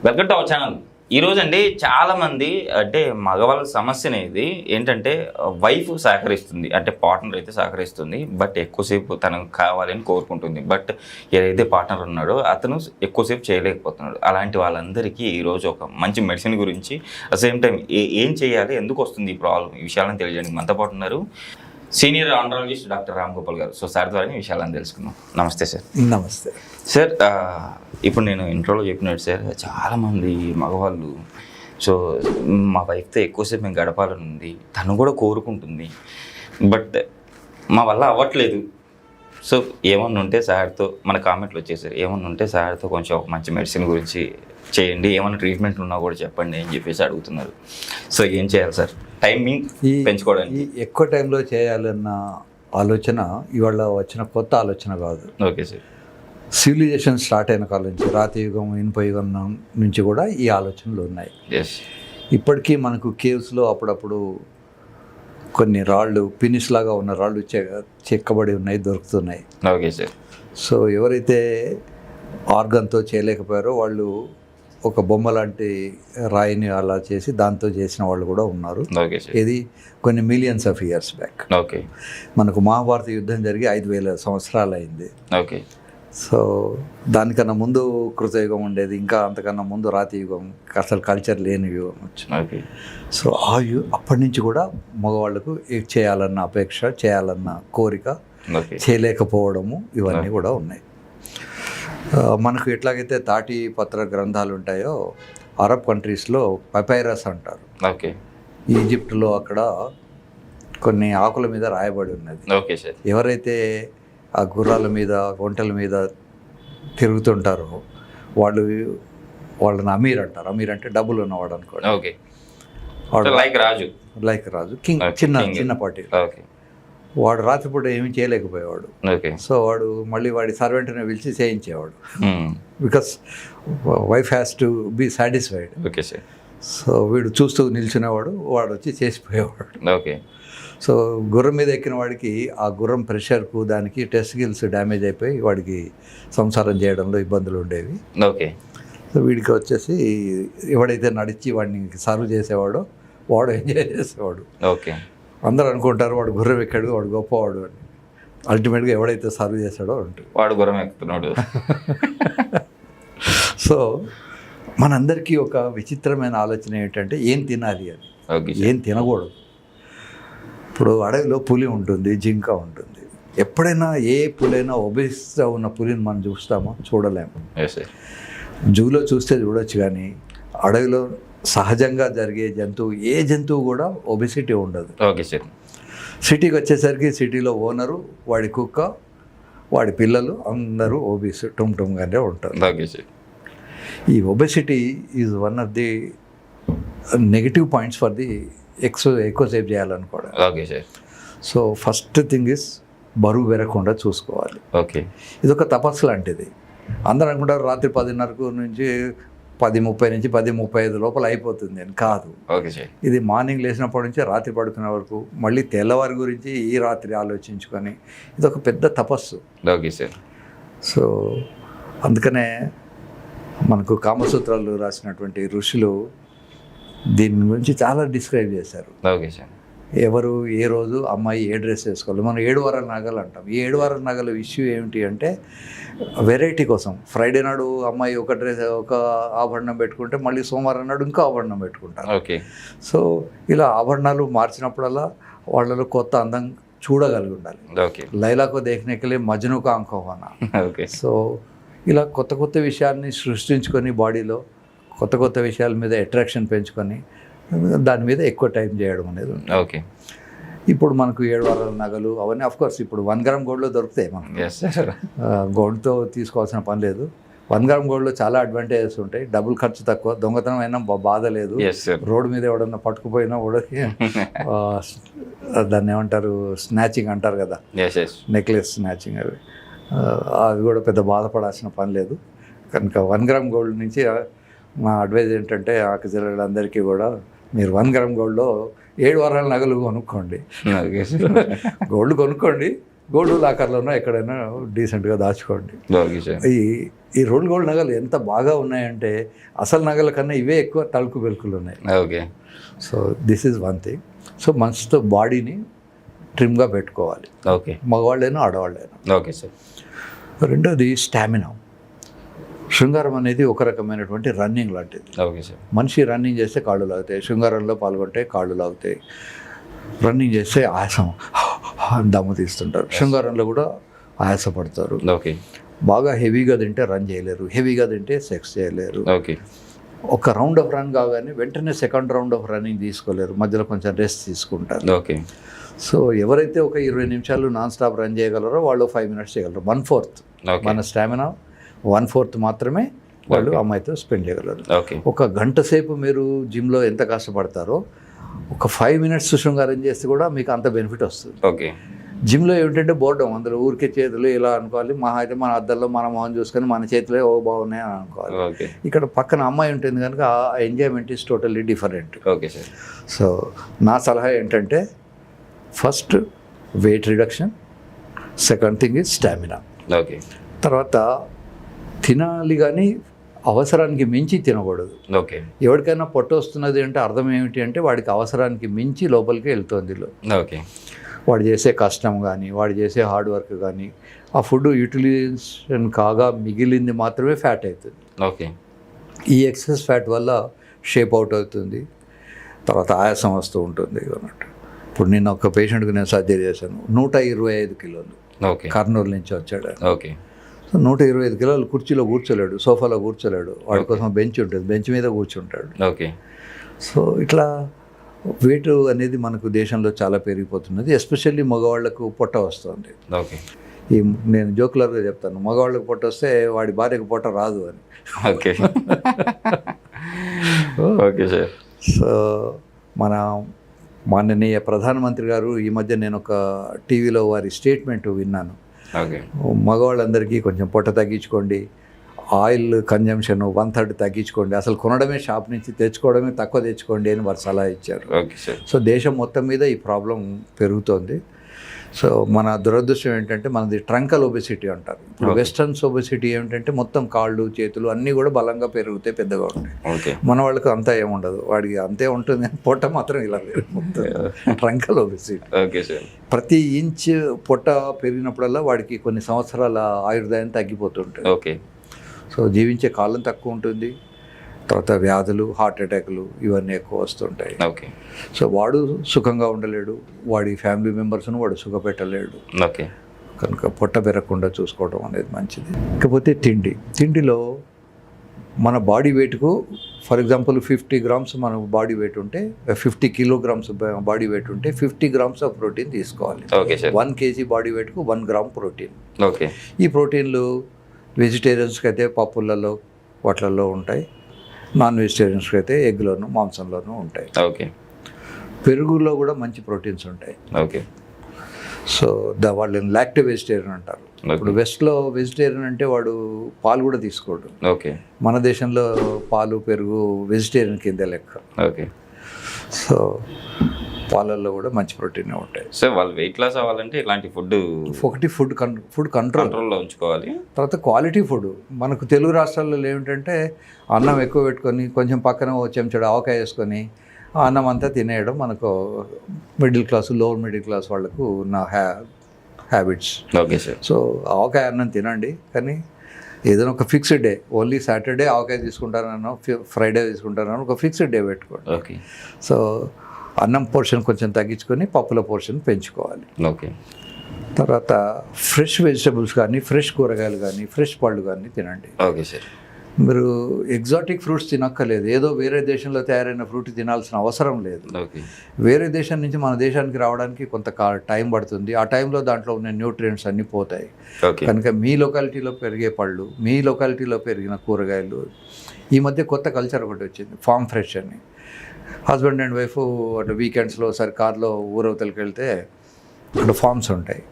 Welcome to our channel. ఈరోజు అండి చాలామంది అంటే మగవాళ్ళ సమస్య అనేది ఏంటంటే వైఫ్ సహకరిస్తుంది, అంటే పార్ట్నర్ అయితే సహకరిస్తుంది, బట్ ఎక్కువసేపు తనకు కావాలని కోరుకుంటుంది. బట్ ఏదైతే పార్ట్నర్ ఉన్నాడో అతను ఎక్కువసేపు చేయలేకపోతున్నాడు. అలాంటి వాళ్ళందరికీ ఈరోజు ఒక మంచి మెడిసిన్ గురించి సేమ్ టైం ఏం చేయాలి, ఎందుకు వస్తుంది ఈ ప్రాబ్లం, ఈ విషయాలను తెలియజేయడానికి మనతో పాటు ఉన్నారు senior andrologist doctor Ram Gopal garu. So sir ద్వారా ఈ విషయాలను తెలుసుకుందాం. నమస్తే సార్. నమస్తే సార్. ఇప్పుడు నేను ఇంట్రోలో చెప్పినట్టు సార్, చాలామంది మగవాళ్ళు సో మా వైఫ్తో ఎక్కువసేపు మేము గడపాలని ఉంది, తను కూడా కోరుకుంటుంది, బట్ మా వల్ల అవ్వట్లేదు. సో ఏమన్నా ఉంటే సార్తో మన కామెంట్లు వచ్చేసారు, ఏమన్నా ఉంటే సార్తో కొంచెం ఒక మంచి మెడిసిన్ గురించి చేయండి, ఏమైనా ట్రీట్మెంట్ ఉన్నా కూడా చెప్పండి అని చెప్పేసి అడుగుతున్నారు. సో ఏం చేయాలి సార్ టైమింగ్ పెంచుకోవడానికి? ఎక్కువ టైంలో చేయాలన్న ఆలోచన ఇవాళ వచ్చిన కొత్త ఆలోచన కాదు. Okay sir. సివిలైజేషన్ స్టార్ట్ అయిన కాలం నుంచి, రాతి యుగం, ఇనుప యుగం నుంచి కూడా ఈ ఆలోచనలు ఉన్నాయి. ఇప్పటికీ మనకు కేవ్స్లో అప్పుడప్పుడు కొన్ని రాళ్ళు, పినిస్ లాగా ఉన్న రాళ్ళు చెక్కబడి ఉన్నాయి, దొరుకుతున్నాయి. Okay sir. సో ఎవరైతే ఆర్గన్తో చేయలేకపోయారో వాళ్ళు ఒక బొమ్మ లాంటి రాయిని అలా చేసి దాంతో చేసిన వాళ్ళు కూడా ఉన్నారు. ఇది కొన్ని millions of years back. Okay. మనకు మహాభారత యుద్ధం జరిగి 5,000 సంవత్సరాలు అయింది. ఓకే. సో దానికన్నా ముందు కృతయుగం ఉండేది, ఇంకా అంతకన్నా ముందు రాతి యుగం, అసలు కల్చర్ లేని యుగం వచ్చింది. ఓకే. సో అప్పటి నుంచి కూడా మగవాళ్ళకు చేయాలన్న అపేక్ష, చేయాలన్న కోరిక, చేయలేకపోవడము, ఇవన్నీ కూడా ఉన్నాయి. మనకు ఎట్లాగైతే తాటి పత్ర గ్రంథాలు ఉంటాయో అరబ్ కంట్రీస్లో పపైరస్ అంటారు. ఓకే. ఈజిప్ట్లో అక్కడ కొన్ని ఆకుల మీద రాయబడి ఉన్నది. Okay sir. ఎవరైతే ఆ గుర్రాల మీద, ఒంటెల మీద తిరుగుతుంటారో వాళ్ళని అమీర్ అంటారు. అమీర్ అంటే డబ్బులు ఉన్నవాడు అనుకోండి. ఓకే. లైక్ రాజు, కింగ్, చిన్నపాటి. ఓకే. వాడు రాత్రిపూట ఏమీ చేయలేకపోయేవాడు. ఓకే. సో వాడు మళ్ళీ వాడి సర్వెంట్ని పిలిచి చేయించేవాడు. Because wife has to be satisfied. Okay sir. So వీడు చూస్తూ నిల్చునేవాడు, వాడు వచ్చి చేసిపోయేవాడు. ఓకే. సో గుర్రం మీద ఎక్కిన వాడికి ఆ గుర్రం ప్రెషర్కు దానికి టెస్టికల్స్ డ్యామేజ్ అయిపోయి వాడికి సంసారం చేయడంలో ఇబ్బందులు ఉండేవి. ఓకే. సో వీడికి వచ్చేసి ఎవడైతే నడిచి వాడిని సర్వ్ చేసేవాడో వాడు ఎంజాయ్ చేసేవాడు. ఓకే. అందరూ అనుకుంటారు వాడు గుర్రం ఎక్కాడు, వాడు గొప్పవాడు అని. అల్టిమేట్గా ఎవడైతే సర్వ్ చేశాడో ఉంటుంది వాడు గుర్రం ఎక్కుతున్నాడు. సో మనందరికీ ఒక విచిత్రమైన ఆలోచన ఏంటంటే ఏం తినాలి అని, ఏం తినకూడదు. ఇప్పుడు అడవిలో పులి ఉంటుంది, జింక ఉంటుంది. ఎప్పుడైనా ఏ పులైనా ఒబేస్గా ఉన్న పులిని మనం చూస్తామో? చూడలేము. జూలో చూస్తే చూడొచ్చు, కానీ అడవిలో సహజంగా జరిగే జంతువు, ఏ జంతువు కూడా ఒబెసిటీ ఉండదు. Okay sir. సిటీకి వచ్చేసరికి సిటీలో ఓనరు, వాడి కుక్క, వాడి పిల్లలు అందరూ ఓబీస్ టుమ్గానే ఉంటారు. Okay sir. ఈ obesity is one of the negative points for the ఎక్కువసేపు చేయాలనుకోవడం. Okay sir. So first thing is బరువు పెరగకుండా చూసుకోవాలి. ఓకే. ఇదొక తపస్సు లాంటిది. అందరూ అనుకుంటారు రాత్రి 10:30 నుంచి 10:30 నుంచి 10:35 లోపల అయిపోతుంది అని. కాదు. Okay sir. ఇది మార్నింగ్ లేచినప్పటి నుంచి రాత్రి పడుకునే వరకు, మళ్ళీ తెల్లవారి గురించి ఈ రాత్రి ఆలోచించుకొని, ఇది ఒక పెద్ద తపస్సు. Okay sir. సో అందుకనే మనకు కామసూత్రాలు రాసినటువంటి ఋషులు దీని గురించి చాలా డిస్క్రైబ్ చేశారు. Okay sir. ఎవరు ఏ రోజు అమ్మాయి ఏ డ్రెస్ వేసుకోవాలి. మనం 7 వారాల నగలు అంటాం. ఈ 7 వారాల నగల ఇష్యూ ఏమిటి అంటే వెరైటీ కోసం. ఫ్రైడే నాడు అమ్మాయి ఒక డ్రెస్, ఒక ఆభరణం పెట్టుకుంటే మళ్ళీ సోమవారం నాడు ఇంకో ఆభరణం పెట్టుకుంటారు. ఓకే. సో ఇలా ఆభరణాలు మార్చినప్పుడల్లా వాళ్ళలో కొత్త అందం చూడగలిగి ఉండాలి. ఓకే. లైలాకో దేఖనేకెళ్ళి మజ్నుకా ఆంఖోనా. ఓకే. సో ఇలా కొత్త కొత్త విషయాల్ని సృష్టించుకొని, బాడీలో కొత్త కొత్త విషయాల మీద అట్రాక్షన్ పెంచుకొని దాని మీద ఎక్కువ టైం చేయడం అనేది ఉంటుంది. ఓకే. ఇప్పుడు మనకు 7 వారాల నగలు అవన్నీ అఫ్కోర్స్ ఇప్పుడు 1 గ్రామ్ గోల్డ్లో దొరుకుతాయి. మనం గోల్డ్తో తీసుకోవాల్సిన పని లేదు. 1 గ్రామ్ గోల్డ్లో చాలా అడ్వాంటేజెస్ ఉంటాయి. డబుల్ ఖర్చు తక్కువ, దొంగతనం అయినా బాధ లేదు. రోడ్డు మీద ఎవడన్నా పట్టుకుపోయినా కూడా దాన్ని ఏమంటారు, స్నాచింగ్ అంటారు కదా, నెక్లెస్ స్నాచింగ్, అవి కూడా పెద్ద బాధపడాల్సిన పని లేదు. కనుక 1 గ్రామ్ గోల్డ్ నుంచి మా అడ్వైజ్ ఏంటంటే ఆకజలందరికీ కూడా మీరు 1 గ్రామ్ గోల్డ్లో 7 వారాల నగలు కొనుక్కోండి. గోల్డ్ కొనుక్కోండి, గోల్డ్ లాకర్లోనో ఎక్కడైనా డీసెంట్గా దాచుకోండి. Okay sir. ఈ రోల్డ్ గోల్డ్ నగలు ఎంత బాగా ఉన్నాయంటే అసలు నగల కన్నా ఇవే ఎక్కువ తలుకు వెలుకులు ఉన్నాయి. Okay. So this is one thing. So మనసుతో బాడీని ట్రిమ్గా పెట్టుకోవాలి, ఓకే, మగవాళ్ళైనా ఆడవాళ్ళైనా. Okay sir. రెండోది స్టామినా. శృంగారం అనేది ఒక రకమైనటువంటి రన్నింగ్ లాంటిది. Okay sir. మనిషి రన్నింగ్ చేస్తే కాళ్ళు లాగుతాయి, శృంగారంలో పాల్గొంటే కాళ్ళు లాగుతాయి. రన్నింగ్ చేస్తే ఆయాసం దమ్ము తీస్తుంటారు, శృంగారంలో కూడా ఆయాసపడతారు. ఓకే. బాగా హెవీగా తింటే రన్ చేయలేరు, హెవీగా తింటే సెక్స్ చేయలేరు. ఓకే. ఒక రౌండ్ ఆఫ్ రన్ కాగానే వెంటనే సెకండ్ రౌండ్ ఆఫ్ రన్నింగ్ తీసుకోలేరు, మధ్యలో కొంచెం రెస్ట్ తీసుకుంటారు. ఓకే. సో ఎవరైతే ఒక 20 నిమిషాలు నాన్ స్టాప్ రన్ చేయగలరో వాళ్ళు 5 మినిట్స్ చేయగలరు. 1/4 మన స్టామినా 1/4 మాత్రమే వాళ్ళు అమ్మాయితో స్పెండ్ చేయగలరు. ఓకే. ఒక గంట సేపు మీరు జిమ్లో ఎంత కష్టపడతారో ఒక 5 మినిట్స్ శృంగారం చేస్తే కూడా మీకు అంత బెనిఫిట్ వస్తుంది. ఓకే. జిమ్లో ఏమిటంటే బోర్డం, అందులో ఊరికే చేతులు ఇలా అనుకోవాలి, మహా అయితే మన అద్దంలో మన మొహం చూసుకొని మన చేతులే ఓ బాగున్నాయి అని అనుకోవాలి. ఓకే. ఇక్కడ పక్కన అమ్మాయి ఉంటుంది కనుక ఆ enjoyment is totally different. Okay sir. So నా సలహా ఏంటంటే first weight reduction, second thing is stamina. Okay. తర్వాత తినాలి కానీ అవసరానికి మించి తినకూడదు. ఓకే. ఎవరికైనా పొట్ట వస్తున్నది అంటే అర్థం ఏమిటి అంటే వాడికి అవసరానికి మించి లోపలికి వెళ్తుంది. ఓకే. వాడు చేసే కష్టం కానీ వాడు చేసే హార్డ్ వర్క్ కానీ ఆ ఫుడ్ యూటిలైజేషన్ కాగా మిగిలింది మాత్రమే ఫ్యాట్ అవుతుంది. ఓకే. ఈ ఎక్సెస్ ఫ్యాట్ వల్ల షేప్ అవుట్ అవుతుంది, తర్వాత ఆయాసం వస్తూ ఉంటుంది అన్నట్టు. ఇప్పుడు నేను ఒక పేషెంట్కి నేను సర్జరీ చేశాను, 125 కిలోలు, ఓకే, కర్నూలు నుంచి వచ్చాడు. ఓకే. సో 125 కిలోలు కుర్చీలో కూర్చోలేడు, సోఫాలో కూర్చోలేడు, వాడి కోసం బెంచ్ ఉంటుంది, బెంచ్ మీద కూర్చుంటాడు. ఓకే. సో ఇట్లా వెయిట్ అనేది మనకు దేశంలో చాలా పెరిగిపోతున్నది, ఎస్పెషల్లీ మగవాళ్లకు పొట్ట వస్తుంది. ఓకే. నేను జోకులర్గా చెప్తాను, మగవాళ్ళకి పొట్ట వస్తే వాడి భార్యకు పొట్ట రాదు అని. ఓకే. Okay sir. సో మన మాననీయ ప్రధానమంత్రి గారు ఈ మధ్య నేను ఒక టీవీలో వారి స్టేట్మెంట్ విన్నాను. ఓకే. మగవాళ్ళందరికీ కొంచెం పొట్ట తగ్గించుకోండి, ఆయిల్ కన్జంప్షన్ 1/3 తగ్గించుకోండి, అసలు కొనడమే షాప్ నుంచి తెచ్చుకోవడమే తక్కువ తెచ్చుకోండి అని వారు సలహా ఇచ్చారు. Okay sir. సో దేశం మొత్తం మీద ఈ ప్రాబ్లం పెరుగుతోంది. సో మన దురదృష్టం ఏంటంటే మనది ట్రంకల్ ఒబెసిటీ అంటారు. ఇప్పుడు వెస్టర్న్స్ ఒబెసిటీ ఏమిటంటే మొత్తం కాళ్ళు చేతులు అన్నీ కూడా బలంగా పెరుగుతాయి, పెద్దగా ఉంటాయి. ఓకే. మన వాళ్ళకి అంతా ఏముండదు, వాడికి అంతే ఉంటుంది, పొట్ట మాత్రం ఇలా పెరుగుతుంది, ట్రంకల్ ఒబెసిటీ. Okay sir. ప్రతి ఇంచ్ పొట్ట పెరిగినప్పుడల్లా వాడికి కొన్ని సంవత్సరాల ఆయుర్దాయం తగ్గిపోతుంటుంది. ఓకే. సో జీవించే కాలం తక్కువ ఉంటుంది, తర్వాత వ్యాధులు, హార్ట్ అటాక్లు ఇవన్నీ ఎక్కువ వస్తుంటాయి. ఓకే. సో వాడు సుఖంగా ఉండలేడు, వాడి ఫ్యామిలీ మెంబర్స్ను వాడు సుఖపెట్టలేడు. ఓకే. కనుక పొట్ట పెరగకుండా చూసుకోవడం అనేది మంచిది. ఇకపోతే తిండిలో మన బాడీ వెయిట్కు ఫర్ ఎగ్జాంపుల్ 50 గ్రామ్స్ మన బాడీ వెయిట్ ఉంటే 50 కిలోగ్రామ్స్ బాడీ వెయిట్ ఉంటే 50 గ్రామ్స్ ఆఫ్ ప్రోటీన్ తీసుకోవాలి. Okay sir. 1 kg బాడీ వెయిట్కు 1 గ్రామ్ ప్రోటీన్. ఓకే. ఈ ప్రోటీన్లు వెజిటేరియన్స్కి అయితే పప్పులలో వాటిలలో ఉంటాయి, నాన్ వెజిటేరియన్స్కి అయితే ఎగ్లోను మాంసంలోనూ ఉంటాయి. ఓకే. పెరుగులో కూడా మంచి ప్రోటీన్స్ ఉంటాయి. ఓకే. సో వాళ్ళని లాక్టివ్ వెజిటేరియన్ అంటారు. ఇప్పుడు వెస్ట్లో వెజిటేరియన్ అంటే వాడు పాలు కూడా తీసుకోడు. ఓకే. మన దేశంలో పాలు పెరుగు వెజిటేరియన్ కింద లెక్క. ఓకే. సో పాలల్లో కూడా మంచి ప్రోటీన్ ఉంటాయి. సో వాళ్ళు వెయిట్ లాస్ అవ్వాలంటే ఇలాంటి ఒకటి ఫుడ్ కంట్రోల్లో ఉంచుకోవాలి. తర్వాత క్వాలిటీ ఫుడ్. మనకు తెలుగు రాష్ట్రాల్లో ఏమిటంటే అన్నం ఎక్కువ పెట్టుకొని కొంచెం పక్కన చెంచాడు ఆవకాయ వేసుకొని ఆ అన్నం అంతా తినేయడం మనకు middle class, lower middle class వాళ్ళకు ఉన్న హ్యాబిట్స్. Okay sir. సో ఆవకాయ అన్నం తినండి, కానీ ఏదైనా ఒక ఫిక్స్డ్ డే, ఓన్లీ సాటర్డే ఆవకాయ తీసుకుంటానన్నా ఫ్రైడే తీసుకుంటానన్నా ఒక ఫిక్స్డ్ డే పెట్టుకోండి. ఓకే. సో అన్నం పోర్షన్ కొంచెం తగ్గించుకొని పప్పుల పోర్షన్ పెంచుకోవాలి. ఓకే. తర్వాత ఫ్రెష్ వెజిటబుల్స్ కానీ, ఫ్రెష్ కూరగాయలు కానీ, ఫ్రెష్ పళ్ళు కానీ తినండి. Okay sir. మీరు ఎగ్జాటిక్ ఫ్రూట్స్ తినక్కర్లేదు, ఏదో వేరే దేశంలో తయారైన ఫ్రూట్ తినాల్సిన అవసరం లేదు. ఓకే. వేరే దేశం నుంచి మన దేశానికి రావడానికి కొంత టైం పడుతుంది, ఆ టైంలో దాంట్లో ఉన్న న్యూట్రియంట్స్ అన్నీ పోతాయి. ఓకే. కనుక మీ లొకాలిటీలో పెరిగే పళ్ళు, మీ లొకాలిటీలో పెరిగిన కూరగాయలు. ఈ మధ్య కొత్త కల్చర్ ఒకటి వచ్చింది, ఫామ్ ఫ్రెష్ అని. హస్బెండ్ అండ్ వైఫ్ అటు వీకెండ్స్లో ఒకసారి కార్లో ఊరవతలకి వెళ్తే అక్కడ ఫామ్స్ ఉంటాయి,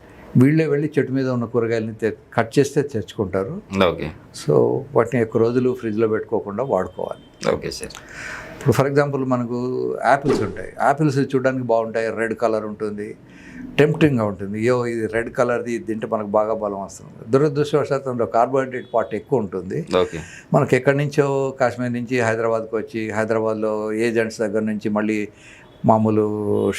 వీళ్ళే వెళ్ళి చెట్టు మీద ఉన్న కూరగాయలని కట్ చేస్తే తెచ్చుకుంటారు. ఓకే. సో వాటిని ఎక్కువ రోజులు ఫ్రిడ్జ్లో పెట్టుకోకుండా వాడుకోవాలి. Okay sir. ఇప్పుడు ఫర్ ఎగ్జాంపుల్ మనకు యాపిల్స్ ఉంటాయి, యాపిల్స్ చూడడానికి బాగుంటాయి, రెడ్ కలర్ ఉంటుంది, టెంప్టింగ్గా ఉంటుంది. అయ్యో ఇది రెడ్ కలర్ది, ఇది తింటే మనకు బాగా బలం వస్తుంది. దురదృష్టవశాత్తు కార్బోహైడ్రేట్ పార్ట్ ఎక్కువ ఉంటుంది. ఓకే. మనకి ఎక్కడి నుంచో కాశ్మీర్ నుంచి హైదరాబాద్కి వచ్చి, హైదరాబాద్లో ఏజెంట్స్ దగ్గర నుంచి మళ్ళీ మామూలు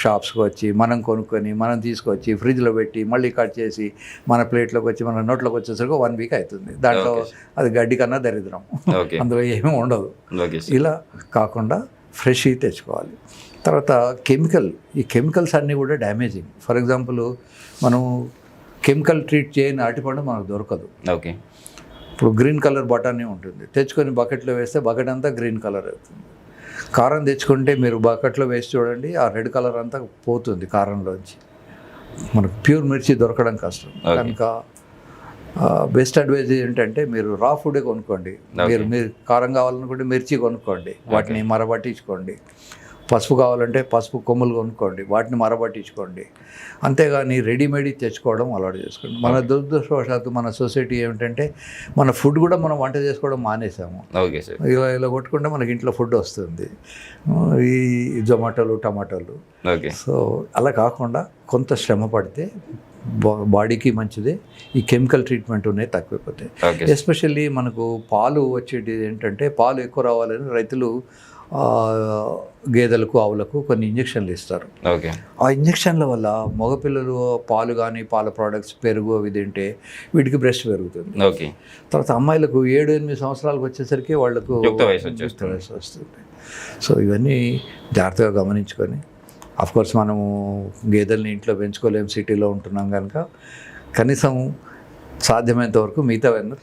షాప్స్కి వచ్చి మనం కొనుక్కొని మనం తీసుకొచ్చి ఫ్రిడ్జ్లో పెట్టి మళ్ళీ కట్ చేసి మన ప్లేట్లోకి వచ్చి మన నోట్లోకి వచ్చేసరికి 1 వీక్ అవుతుంది. దాంట్లో అది గడ్డి కన్నా దరిద్రం, ఓకే. అందులో ఏమీ ఉండదు. ఓకే. ఇలా కాకుండా ఫ్రెష్ తెచ్చుకోవాలి. తర్వాత ఈ కెమికల్స్ అన్నీ కూడా డ్యామేజింగ్. ఫర్ ఎగ్జాంపుల్ మనం కెమికల్ ట్రీట్ చేయని అరటిపండు మనకు దొరకదు. ఓకే. ఇప్పుడు గ్రీన్ కలర్ బఠానీ ఉంటుంది, తెచ్చుకొని బకెట్లో వేస్తే బకెట్ అంతా గ్రీన్ కలర్ అవుతుంది. కారం తెచ్చుకుంటే మీరు బకెట్లో వేసి చూడండి, ఆ రెడ్ కలర్ అంతా పోతుంది కారంలోంచి. మనకు ప్యూర్ మిర్చి దొరకడం కష్టం. కనుక బెస్ట్ అడ్వైజ్ ఏంటంటే మీరు రా ఫుడే కొనుక్కోండి. మీరు కారం కావాలనుకుంటే మిర్చి కొనుక్కోండి, వాటిని మరబట్టించుకోండి. పసుపు కావాలంటే పసుపు కొమ్ములు కొనుక్కోండి, వాటిని మరబట్టించుకోండి. అంతేగాని రెడీమేడ్ తెచ్చుకోవడం అలవాటు చేసుకోండి. మన దురదృష్టవశాత్తు మన సొసైటీ ఏమిటంటే మన ఫుడ్ కూడా మనం వంట చేసుకోవడం మానేసాము. Okay sir. ఇలా కొట్టుకుంటే మనకి ఇంట్లో ఫుడ్ వస్తుంది, ఈ జొమాటోలు టమాటోలు. ఓకే. సో అలా కాకుండా కొంత శ్రమ పడితే బాడీకి మంచిదే. ఈ కెమికల్ ట్రీట్మెంట్ ఉన్నాయి తక్కువైపోతాయి. ఎస్పెషల్లీ మనకు పాలు వచ్చేది ఏంటంటే, పాలు ఎక్కువ రావాలని రైతులు గేదెలకు ఆవులకు కొన్ని ఇంజక్షన్లు ఇస్తారు. ఓకే. ఆ ఇంజక్షన్ల వల్ల మగపిల్లలు పాలు కానీ పాల ప్రోడక్ట్స్ పెరుగు అవి తింటే వీటికి బ్రెస్ట్ పెరుగుతుంది. ఓకే. తర్వాత అమ్మాయిలకు 7-8 సంవత్సరాలకు వచ్చేసరికి వాళ్ళకు యుక్త వయసు వస్తుంది. సో ఇవన్నీ జాగ్రత్తగా గమనించుకొని, అఫ్కోర్స్ మనము గేదెల్ని ఇంట్లో పెంచుకోలేము, సిటీలో ఉంటున్నాం కనుక కనీసం సాధ్యమైనంత వరకు మిగతావన్నీ